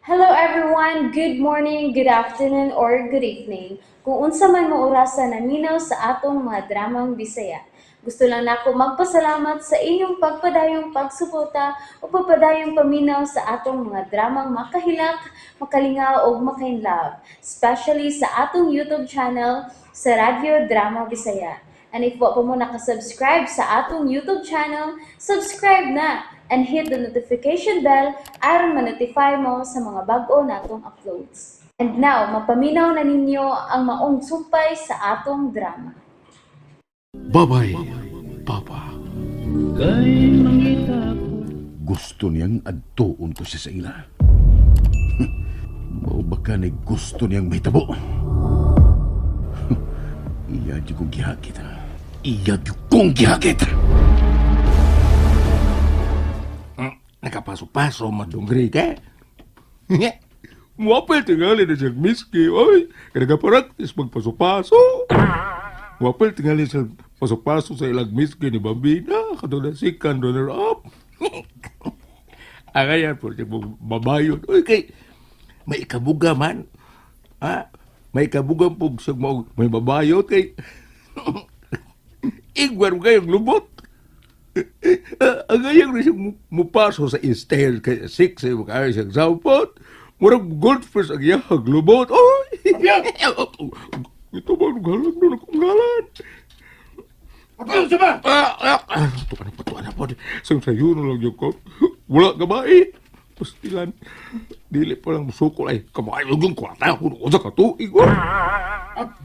Hello everyone, good morning, good afternoon, or good evening. Kung unsa man mo orasan naminaw sa atong mga dramang Bisaya. Gusto lang nako magpasalamat sa inyong pagpadayong pagsuporta o pagpadayong paminaw sa atong mga dramang makahilak, makalingaw o makainlove, especially sa atong YouTube channel sa Radyo Drama Bisaya. And if wa pa mo nakasubscribe sa atong YouTube channel, subscribe na and hit the notification bell aron ma-notify mo sa mga bag-o natong uploads. And now, mapaminaw na ninyo ang maong sumpay sa atong drama. Babay, Papa. Kay mangita ko. Gusto niyang adtuon ko siya sa ila. Mao baka ni gusto niyang mahitabo. Iya di kong gihakit. Iya di kong gihakit. Nakapasok-pasok madunggri ka. Muapil tingali na siyang miski, oy. Kaya nagparaktis magpaso-paso. Muapil tingali siyang paso-paso sa ilang miski ni Bambina. Kato na sikan runner-up. Agayan po siya mong babayon. Oy, kay may ikabuga man. Ha? May ikabuga po siya may babayot kay igwan kayong lubot. Ang ayang na siyang mupaso sa stair kay 6 ay makaya siyang sampot. Murag goldfish ang iyahag lubot. Oy! Ito ba nung halan doon akong halan? Ano sa ba? Patuan na po. Sang sayo na lang yung ko. Wala ka ba eh? Pastilan. Dili pa lang musukol ay kamay yung kwarta. Kung sa katuig.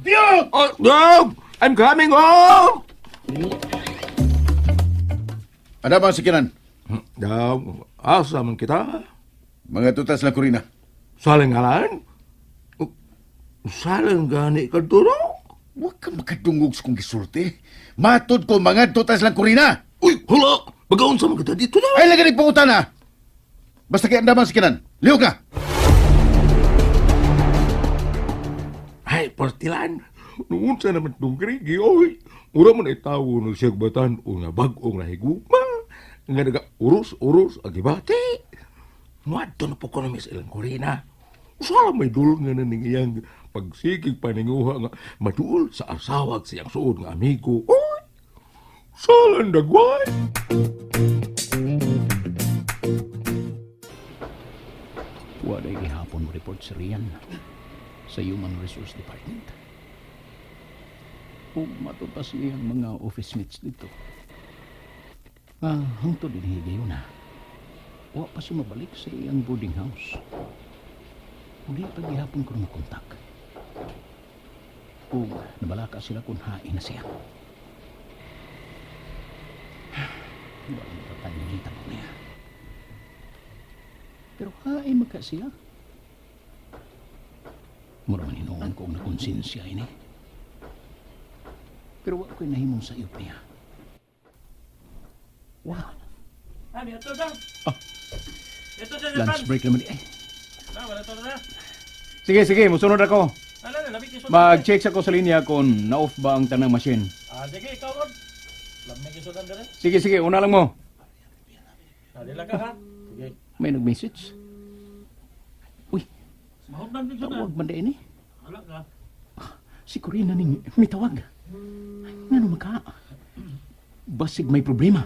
Diyo! Oh, Dog! I'm coming home! Ada bang sikinan? Dog, asa man kita? Mga tutas lang kurina. Saling halan? Saling gani ka doon? Huwag ka makadungog sa kong gisulti. Matod ko mga tutas lang kurina. Uy, hala! Bagaon sa mga kita dito na! Ay, lagi ni pangutan na. Basta kaya anda bang sikinan. Liho ka. Ay, partilan. Noon sa naman itong krigi, oy. Mura mo na itawo ng siyang batan o nga bagong nahiguma. Nga naga-uros-uros agibati. Nuadto na po ko na sa ilang kurina. Usala may dul nga na ning iyang pagsigig paninguha nga maduol sa asawag siyang suod nga amigo. Oy! Salang dagway! Waday gihapon mo report sa Rian sa Human Resource Department. O matutas niyang mga office mates dito. Hangtod din higayon na. Wa pa siya mabalik sa iyang boarding house. Uli pa gihapon ko na makontak. O nabalaka sila kung hain na siya. Walang patay mo niya. Pero hain magka siya. Mura man hinungan ko na konsensya ini. Pero wala ko'y nahimong sa iyot niya. Wow. Ano, ito daw. Ito daw, Lunch break naman eh. wala ito na. Sige, musunod ako. Ano na, labit yung Mag-check ako sa linya kung na-off ba ang tanang machine. Sige, ikaw, Rod. Lamig yung sudan ka rin. Sige, una lang mo. Dila ka, ha? Sige. May nag-message. Uy, Mahod lang din sudan. tawag man din eh. Wala ka. Si Corina ning may tawag. Ngano maka? Basig may problema.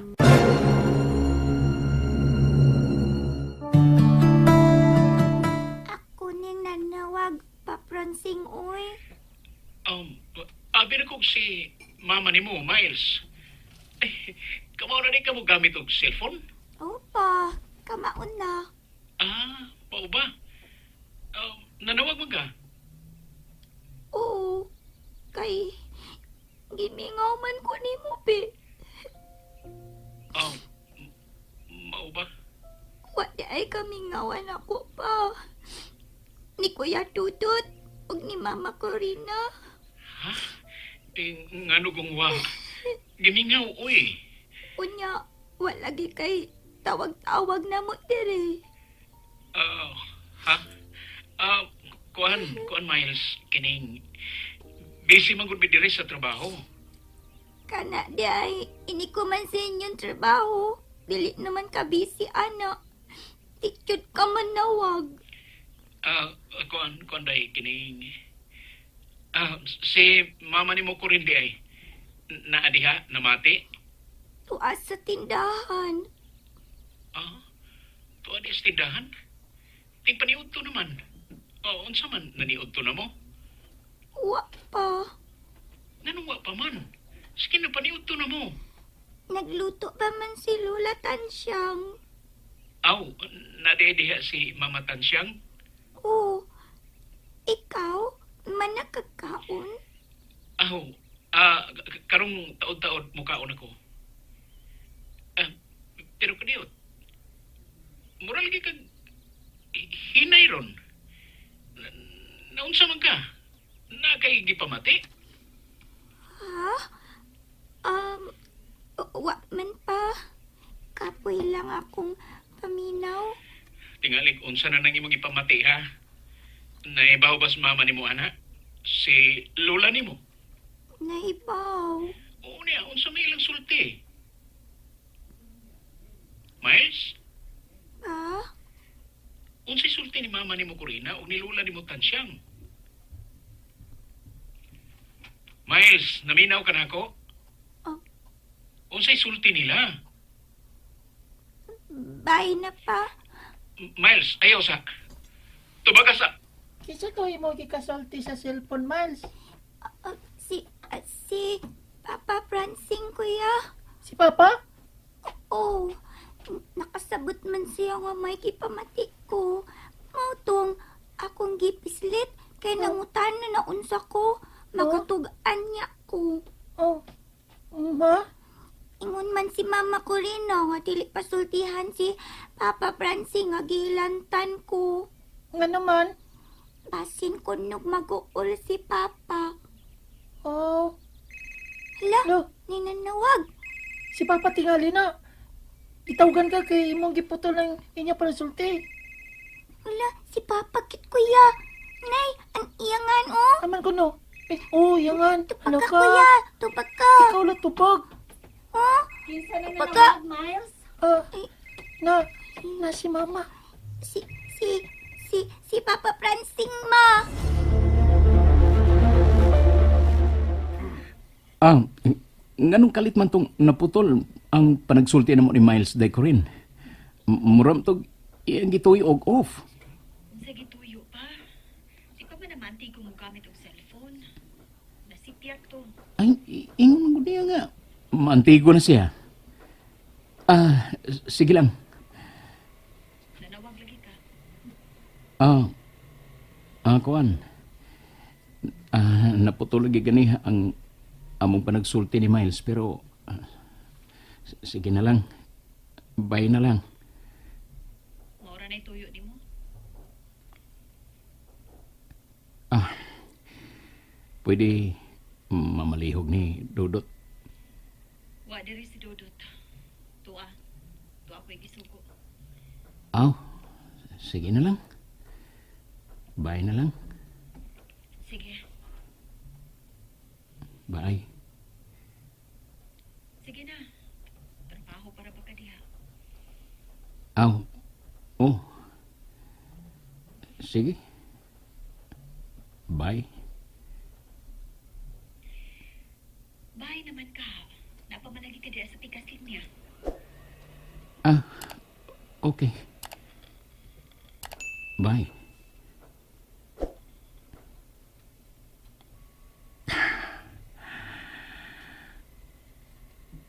Ako ning nanawag, papransing uy. Abi na kong si mama ni mo, Miles. Kamaw na rin ka mo gamit og cellphone? Opa, kamaon na. Pao ba? Nanawag mo ka? Oo, kay gimingaw man ko ni mo, pe. Mao ba? Wala ay kamingawan ako pa. Ni Kuya Tutut, ug ni Mama Corina. Ngano kong wa? Gimingaw, uy. Unya, wala gi kay tawag-tawag na mo dire. Kuan Miles, kining busy man gud mi diri sa trabaho. Kana di ay, ini ko man sa inyong trabaho. Dili naman ka busy, anak. Tikyot ka manawag. Kuan day kining si mama nimo ko rin di ay naadiha namati. Tuwa sa tindahan. Tuwa di sa tindahan. Ting paniudto naman. Unsa man naniudto na mo? Wa pa. Nanong wa pa man. Sige na paniudto na mo. Nagluto pa man si Lola Tansyang. Nadiha si Mama Tansyang. Oh, ikaw, manakagkaon? Karong taod-taod mukaon ako. Pero kaniot. Moral gi kag hinay ron. Naunsa man ka? Nakay gipamati? Ha? Wa man pa. Kapoy lang akong paminaw. Tingali unsa na nang imong ipamati ha? Naibaw bas mama nimo ana? Si lola nimo? Naibaw. Oo niya, unsa may ilang sulti? Miles? Pa? Unsay sulti ni mama nimo Corina o ni lola nimo Tansyang? Miles, naminaw ka na ako? Unsay sulti nila? Bye na pa. Miles, ayaw sa. Tubaga sa. Kisa to mo gikasulti sa cellphone, Miles. Si Papa Francing, kuya. Si Papa? Oh, nakasabot man siya nga may kipamati ko. Mautong akong gipislit kay nangutan na unsa ko. Makatugaan niya ko. Oh, ma? Ingon man si Mama Corina nga dili pasultihan si Papa Francing nga gilantan ko. Nga naman? Basin ko nog mag-uol si Papa. Oh, Hala, lo, ninanawag. si Papa tingali na. Itawagan ka kay imong giputol ng inya para sulti. Hala, si Papa kit kuya. Nay, ang iyangan oh. Aman ko no. Yangan. Tupag Ano ka ka? kuya, tupag ka. Ikaw lang tupag. Oh, Kinsa na Tupag ka. Miles? Na si Mama. Si Papa Francing, ma. Nganong kalit man tong naputol ang panagsulti na mo ni Miles day ko rin. Muram to iyang gituyo og off. Sa gituyo pa. Di pa man naman ko mo gamit og cellphone. Nasipyak to. Ay, ingon mo niya nga. Maantigo na siya. Sige lang. Nanawag lagi ka. Kuan. Naputol lagi gani ang among panagsulti ni Miles pero sige na lang. Bye na lang. Maura na tuyo ni mo. Pwede mamalihog ni Dudot. Wa diri si Dudot. Tuwa ko'y gisugo. Sige na lang. Bye na lang. Sige. Bye. Sige na. Trabaho para ba ka diha? Oh. Sige. Bye. Bye naman ka. Napamanagi ka diha sa pigasin niya. Okay. Bye.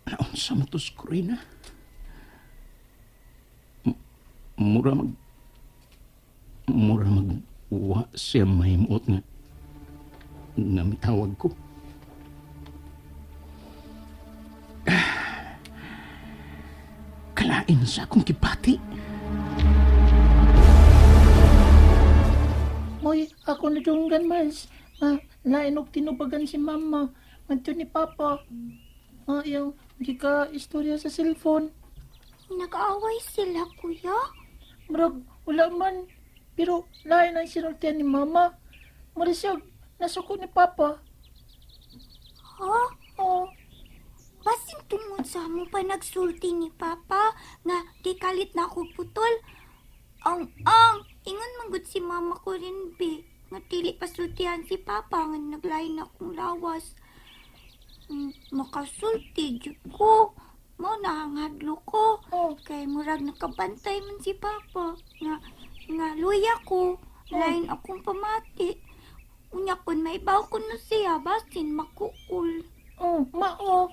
Naunsa man to si Corina? Mura magwa siya mahimuot nga mitawag ko. Kalain sa akong kipati. Moy, ako na dunggan, Miles. Lain og tinubagan si Mama. Manto ni Papa. Yung gika istorya sa cellphone. Nag-away sila, kuya? Murag, wala man. Pero lain ang sinultihan ni Mama. Marisag, nasuko ni Papa. Ha? Oh, Basin tungod sa mo pa nagsulti ni Papa nga di kalit na ako putol. Ingon manggod si mama ko rin, be. Nga dili pasultihan si papa nga naglain akong lawas. Makasulti, jud ko. Mao nahangadlo ko. Kay murag nakabantay man si papa. Nga luya ko. Lain akong pamati. Unya kun may baw ko na siya, basin makuul. Mao.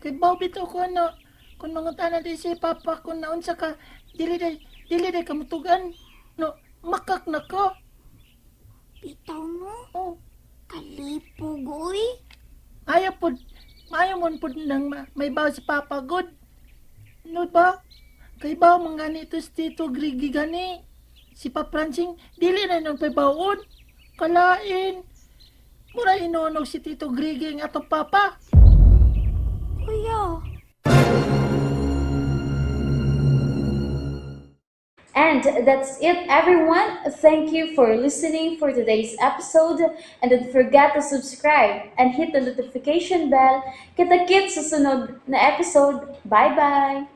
Kay baw bitaw ko na. Kung mga tanan di si papa kung naunsa ka, dili day kamutugan. No, makak na ka. Bitaw no? Kalipog, uy. Ayaw mo po nang may baw si papa good. No ba? Kay baw mga ganito si Tito Grigi gani. Si Papransing, dili na nang pabawon. Kalain. Mura inonog si Tito Grigi ang atong papa. Kuya. And that's it, everyone. Thank you for listening for today's episode. And don't forget to subscribe and hit the notification bell. Kita-kits sa sunod na episode. Bye-bye!